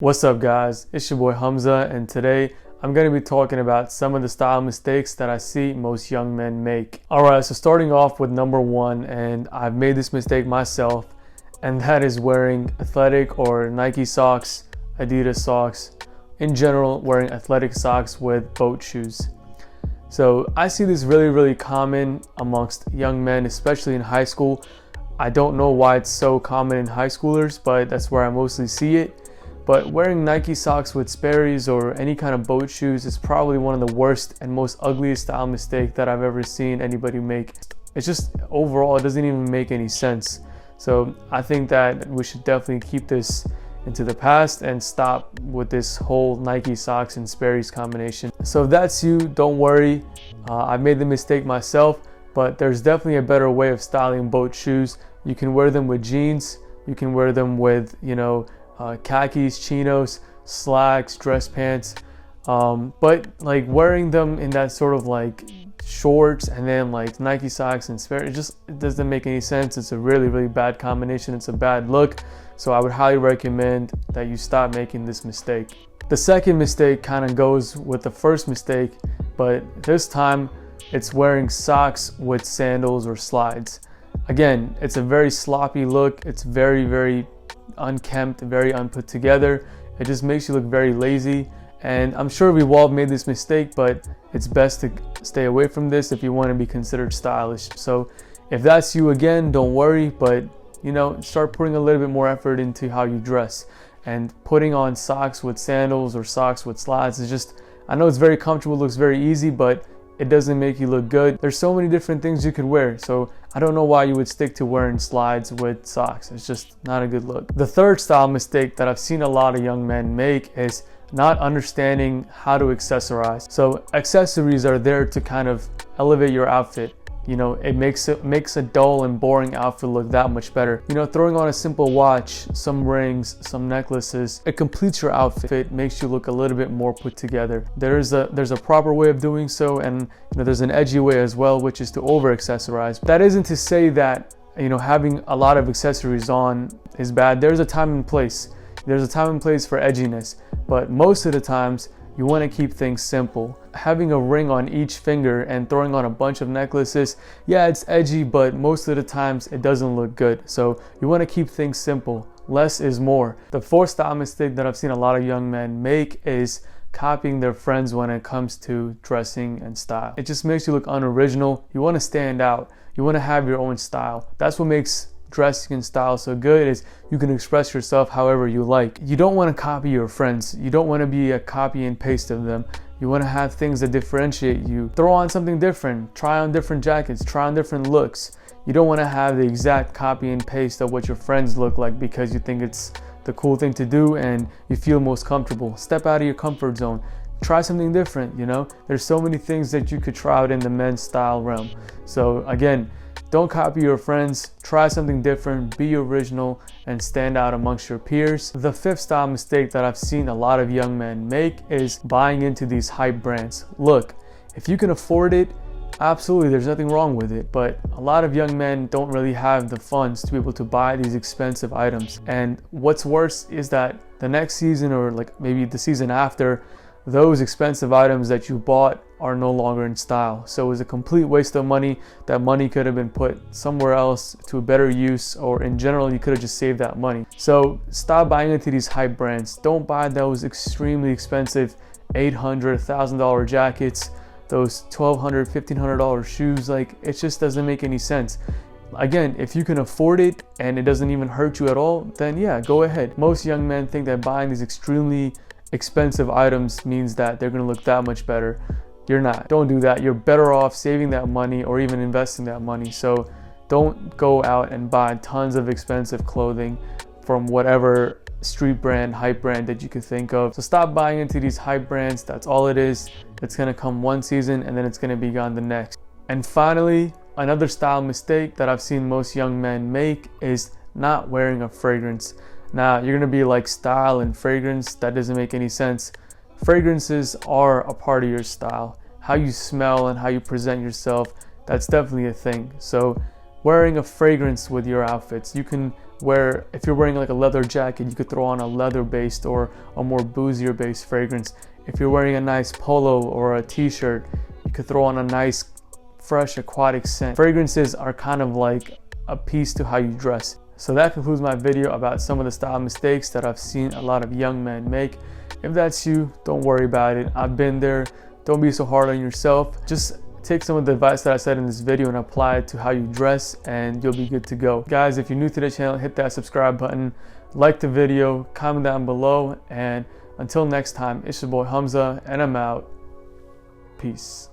What's up guys, it's your boy Hamza, and today I'm going to be talking about some of the style mistakes that I see most young men make. Alright, so starting off with number one, and I've made this mistake myself, and that is wearing athletic or Nike socks, Adidas socks, in general wearing athletic socks with boat shoes. So I see this really common amongst young men, especially in high school. I don't know why it's so common in high schoolers, but that's where I mostly see it. But wearing Nike socks with Sperrys or any kind of boat shoes is probably one of the worst and most ugliest style mistake that I've ever seen anybody make. It's just overall, it doesn't even make any sense. So I think that we should definitely keep this into the past and stop with this whole Nike socks and Sperrys combination. So if that's you, don't worry. I made the mistake myself, but there's definitely a better way of styling boat shoes. You can wear them with jeans. You can wear them with, khakis, chinos, slacks, dress pants, but like wearing them in that sort of like shorts and then like Nike socks and Sperrys, it doesn't make any sense. It's a really bad combination. It's a bad look. So I would highly recommend that you stop making this mistake. The second mistake kind of goes with the first mistake, but this time it's wearing socks with sandals or slides. Again, it's a very sloppy look. It's very unkempt, very unput together. It just makes you look very lazy, and I'm sure we've all made this mistake, but it's best to stay away from this if you want to be considered stylish. So if that's you, again, don't worry, but start putting a little bit more effort into how you dress. And putting on socks with sandals or socks with slides is just, I know it's very comfortable, looks very easy, but it doesn't make you look good. There's so many different things you could wear, so I don't know why you would stick to wearing slides with socks. It's just not a good look. The third style mistake that I've seen a lot of young men make is not understanding how to accessorize. So accessories are there to kind of elevate your outfit. It makes a dull and boring outfit look that much better. Throwing on a simple watch, some rings, some necklaces, it completes your outfit, makes you look a little bit more put together. There's a proper way of doing so, and there's an edgy way as well, which is to over accessorize. That isn't to say that having a lot of accessories on is bad. There's a time and place. There's a time and place for edginess, but most of the times you want to keep things simple. Having a ring on each finger and throwing on a bunch of necklaces, yeah, it's edgy, but most of the times it doesn't look good. So you want to keep things simple. Less is more. The fourth style mistake that I've seen a lot of young men make is copying their friends when it comes to dressing and style. It just makes you look unoriginal. You want to stand out. You want to have your own style. That's what makes dressing and style so good, is you can express yourself however you like. You don't want to copy your friends. You don't want to be a copy and paste of them. You want to have things that differentiate you. Throw on something different. Try on different jackets. Try on different looks. You don't want to have the exact copy and paste of what your friends look like because you think it's the cool thing to do and you feel most comfortable. Step out of your comfort zone. Try something different. There's so many things that you could try out in the men's style realm. So again, don't copy your friends, try something different, be original, and stand out amongst your peers. The fifth style mistake that I've seen a lot of young men make is buying into these hype brands. Look, if you can afford it, absolutely, there's nothing wrong with it, but a lot of young men don't really have the funds to be able to buy these expensive items. And what's worse is that the next season, or like maybe the season after, those expensive items that you bought are no longer in style. So it was a complete waste of money. That money could have been put somewhere else to a better use, or in general, you could have just saved that money. So stop buying into these hype brands. Don't buy those extremely expensive $800, $1,000 jackets, those $1,200, $1,500 shoes. Like, it just doesn't make any sense. Again, if you can afford it and it doesn't even hurt you at all, then yeah, go ahead. Most young men think that buying these extremely expensive items means that they're going to look that much better. You're not. Don't do that. You're better off saving that money or even investing that money. So don't go out and buy tons of expensive clothing from whatever street brand, hype brand that you could think of. So stop buying into these hype brands. That's all it is. It's going to come one season and then it's going to be gone the next. And finally, another style mistake that I've seen most young men make is not wearing a fragrance. Now, you're going to be like, style and fragrance, that doesn't make any sense. Fragrances are a part of your style. How you smell and how you present yourself, that's definitely a thing. So wearing a fragrance with your outfits, you can where if you're wearing like a leather jacket, you could throw on a leather based or a more boozier based fragrance. If you're wearing a nice polo or a t-shirt, you could throw on a nice fresh aquatic scent. Fragrances are kind of like a piece to how you dress. So that concludes my video about some of the style mistakes that I've seen a lot of young men make. If that's you, don't worry about it. I've been there. Don't be so hard on yourself. Just take some of the advice that I said in this video and apply it to how you dress, and you'll be good to go. Guys, if you're new to the channel, hit that subscribe button, like the video, comment down below, and until next time, it's your boy Hamza, and I'm out. Peace.